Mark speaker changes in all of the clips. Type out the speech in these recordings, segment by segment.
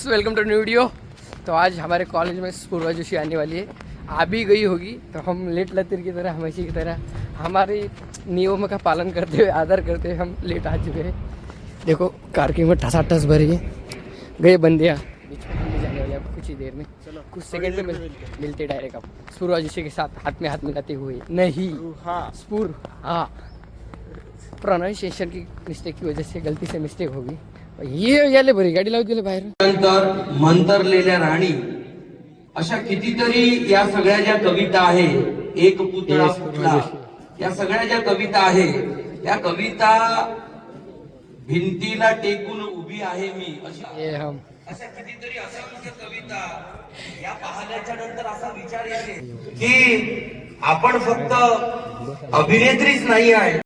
Speaker 1: Welcome to new video. तो आज हमारे कॉलेज में पूर्वा जोशी आने वाली है। आ भी गई होगी तो हम लेट लतीर की तरह हमेशा की तरह हमारे नियमों का पालन करते हुए आदर करते हुए हम लेट आ चुके हैं। देखो पार्किंग में ठसाठस भरी है। गए बंदियाँ बीच में घूमने जाने वाले अब कुछ ही देर में, चलो कुछ सेकंड में मिलते डायरेक्ट अब पूर्वा जोशी के साथ हाथ में हाथ मिलाते हुए। नहीं हाँ प्रोनाउंसिएशन की मिस्टेक की वजह से गलती से मिस्टेक होगी। ये याले बरी गाडी लावून दिले बाहेर।
Speaker 2: नंतर मंतरलेल्या राणी अशा कितीतरी या सगळ्या ज्या कविता आहे, एक पुतळा फुटला, या सगळ्या ज्या कविता आहे त्या कविता भिंतीला टेकून उभी आहे मी अशा कितीतरी असंख्य कविता या पाहण्याच्या नंतर असा विचार येते की आपण फक्त अभिनेत्रीच नाही आहे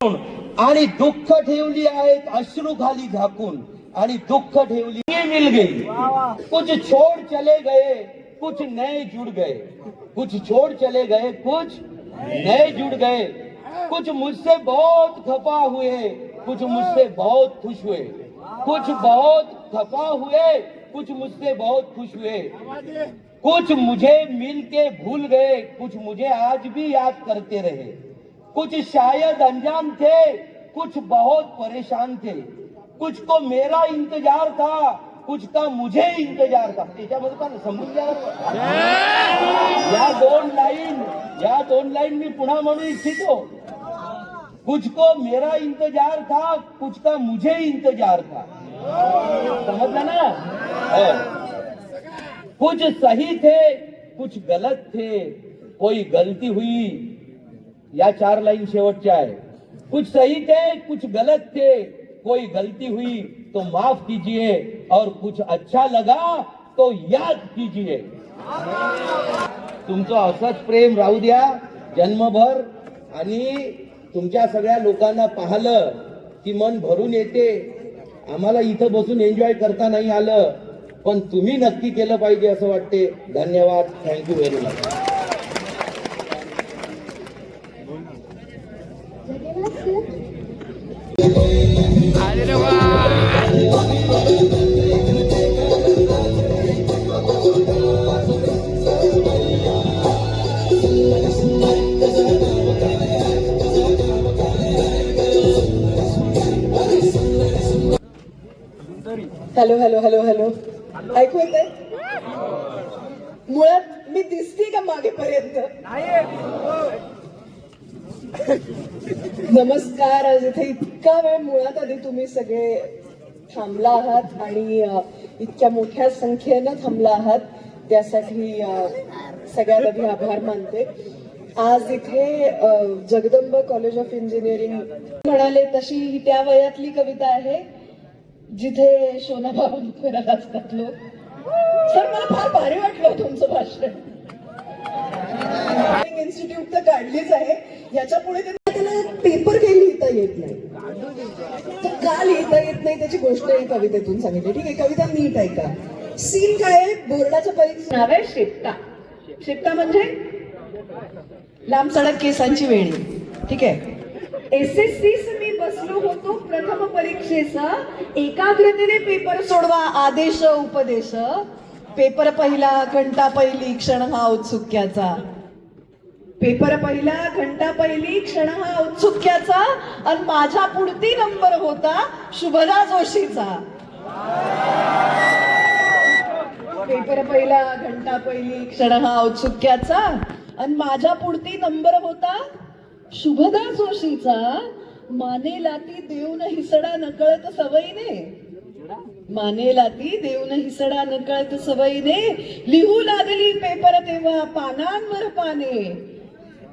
Speaker 2: आणि दुःख ठेवली आहेत अश्रू खाली झाकून आणि दुःख ठेवली मिल गई। कुछ छोड़ चले गए कुछ नए जुड़ गए, कुछ छोड़ चले गए कुछ नए जुड़ गए, कुछ मुझसे बहुत खफा हुए कुछ मुझसे बहुत खुश हुए, कुछ बहुत खफा हुए कुछ मुझसे बहुत खुश हुए, कुछ मुझे मिल के भूल गए कुछ मुझे आज भी याद करते रहे, कुछ शायद अनजान थे कुछ बहुत परेशान थे, कुछ को मेरा इंतजार था कुछ का मुझे इंतजार था। त्याच्यामध्ये पण समजून घ्या। या दोन लाईन मी पुन्हा म्हणू इच्छितो। कुछ को मेरा इंतजार था कुछ का मुझे इंतजार था। समझला ना? कुछ सही थे कुछ गलत थे, कोई गलती हुई, या 4 लाइन शेवटच्या आहे। कुछ सही थे कुछ गलत थे, कोई गलती हुई तो माफ कीजिए और कुछ अच्छा लगा तो याद कीजिए। तुमचं असंच प्रेम राहू द्या जन्मभर आणि तुमच्या सगळ्या लोकांना पाहिलं की मन भरून येते। आम्हाला इथं बसून एन्जॉय करता नाही आलं पण तुम्ही नक्की केलं पाहिजे असं वाटते। धन्यवाद, thank you very much.
Speaker 3: Hello hello hello hello ऐकू येतंय? मुळात मी दिसते का मागेपर्यंत? नमस्कार। आज इथे इतका वेळ मुळात आधी तुम्ही सगळे थांबला आहात आणि इतक्या मोठ्या संख्येनं थांबला आहात त्यासाठी सगळ्यात आधी आभार मानते। आज इथे जगदंब कॉलेज ऑफ इंजिनिअरिंग म्हणाले तशी ही त्या वयातली कविता आहे जिथे शोनाबाबा फिरत असतात लोक। सर मला फार भारी वाटलं तुमचं भाषण। इन्स्टिट्यूट तर काढलीच आहे, याच्या पुढे त्याला पेपर काही लिहिता येत नाही, तर का लिहिता येत नाही त्याची गोष्ट ही कवितेतून सांगितली। ठीक आहे, कविता नीट ऐका। सीन काय आहे? बोर्डाच्या परीक्षेत नाव आहे शेपटा। शेपटा म्हणजे लांब सडक केसांची वेणी। ठीक आहे, एसएससी मी बसलो होतो प्रथम परीक्षेचा, एकाग्रतेने पेपर सोडवा आदेश उपदेश, पेपर पहिला घंटा पहिली क्षण हा औत्सुक्याचा, पेपर पहिला घंटा पहिली क्षण हा औत्सुक्याचा, आणि माझ्या पुढती नंबर होता शुभदा जोशीचा। पेपर पहिला घंटा पहिली क्षण हा औत्सुक्याचा, आणि माझ्या पुढती नंबर होता शुभदा जोशीचा। मानेला ती देऊन हिसडा नकळत सवयीने, मानेला ती देऊन हिसडा नकळत सवयीने, लिहू लागली पेपर तेव्हा पानांवर पाने,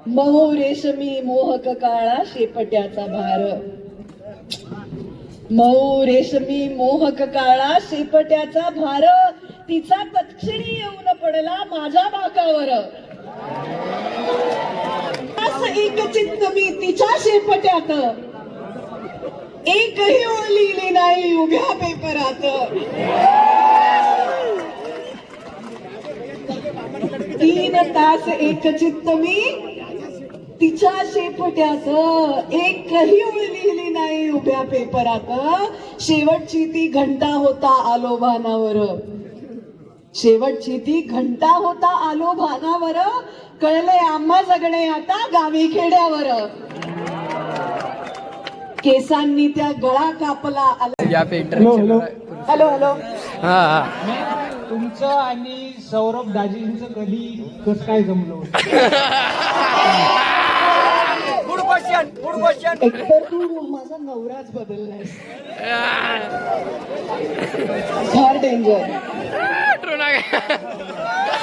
Speaker 3: मऊ रेशमी मोहक काळा शेपट्याचा भार, मऊ रेशमी मोहक काळा शेपट्याचा भार, तिचा तत्क्षणी येऊन पडला माझ्या बाकावर, एक चित्त मी तिच्या शेपट्यात, एकही ओळ लिहिली नाही उभ्या पेपरात, 3 तास एक चित्त मी तिच्या शेपट्यात, एकही ओळ लिहिली नाही उभ्या पेपरात, शेवटची ती घंटा होता आलोभानावर, शेवटची ती घंटा होता आलो भानावर, कळले आम्हा जगणे आता गावी खेड्यावर. केसांनी त्या गळा कापला आला.
Speaker 1: या पे इंटरव्ह्यू
Speaker 3: हॅलो हॅलो.
Speaker 1: हा हा
Speaker 4: तुमचं आणि सौरभ दाजींचं कधी कसं काय जमलं?
Speaker 3: एकतर तू माझा नवराच बदललायस. फार डेंजर.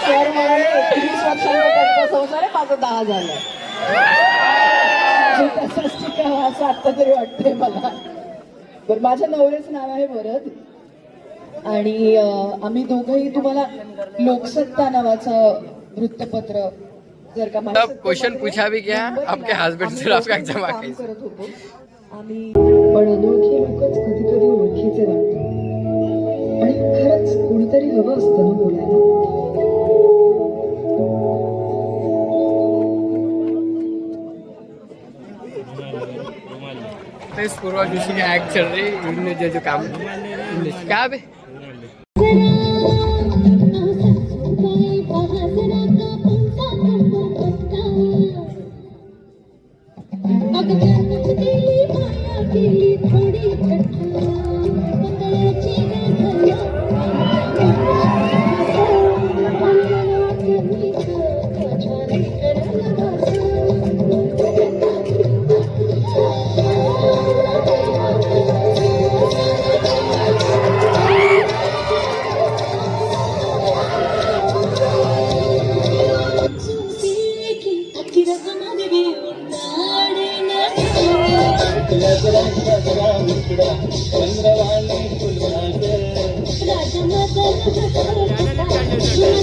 Speaker 3: सर म्हणाले 21 वर्षांचा त्यांचा संसार आहे, माझं 10 झालं. तसंच शिकावं असं आता तरी वाटतंय मला. बरं, माझ्या नवऱ्याचं नाव आहे भरत आणि आम्ही दोघंही तुम्हाला लोकसत्ता नावाचं वृत्तपत्र जर का
Speaker 1: तब क्वेश्चन पूछा भी क्या आपके हस्बैंड से आपका जमा
Speaker 3: काम
Speaker 1: कैसे
Speaker 3: करत होतो आम्ही. पण अनोळखी लोकच कधी कधी ओळखीचे वाटतात आणि खरंच कोणीतरी हवं असतं ना बोलायला.
Speaker 1: तेच पूर्वा जोशी का ऍक्ट चल रही है, इनने जो काम क्या बे
Speaker 5: राजा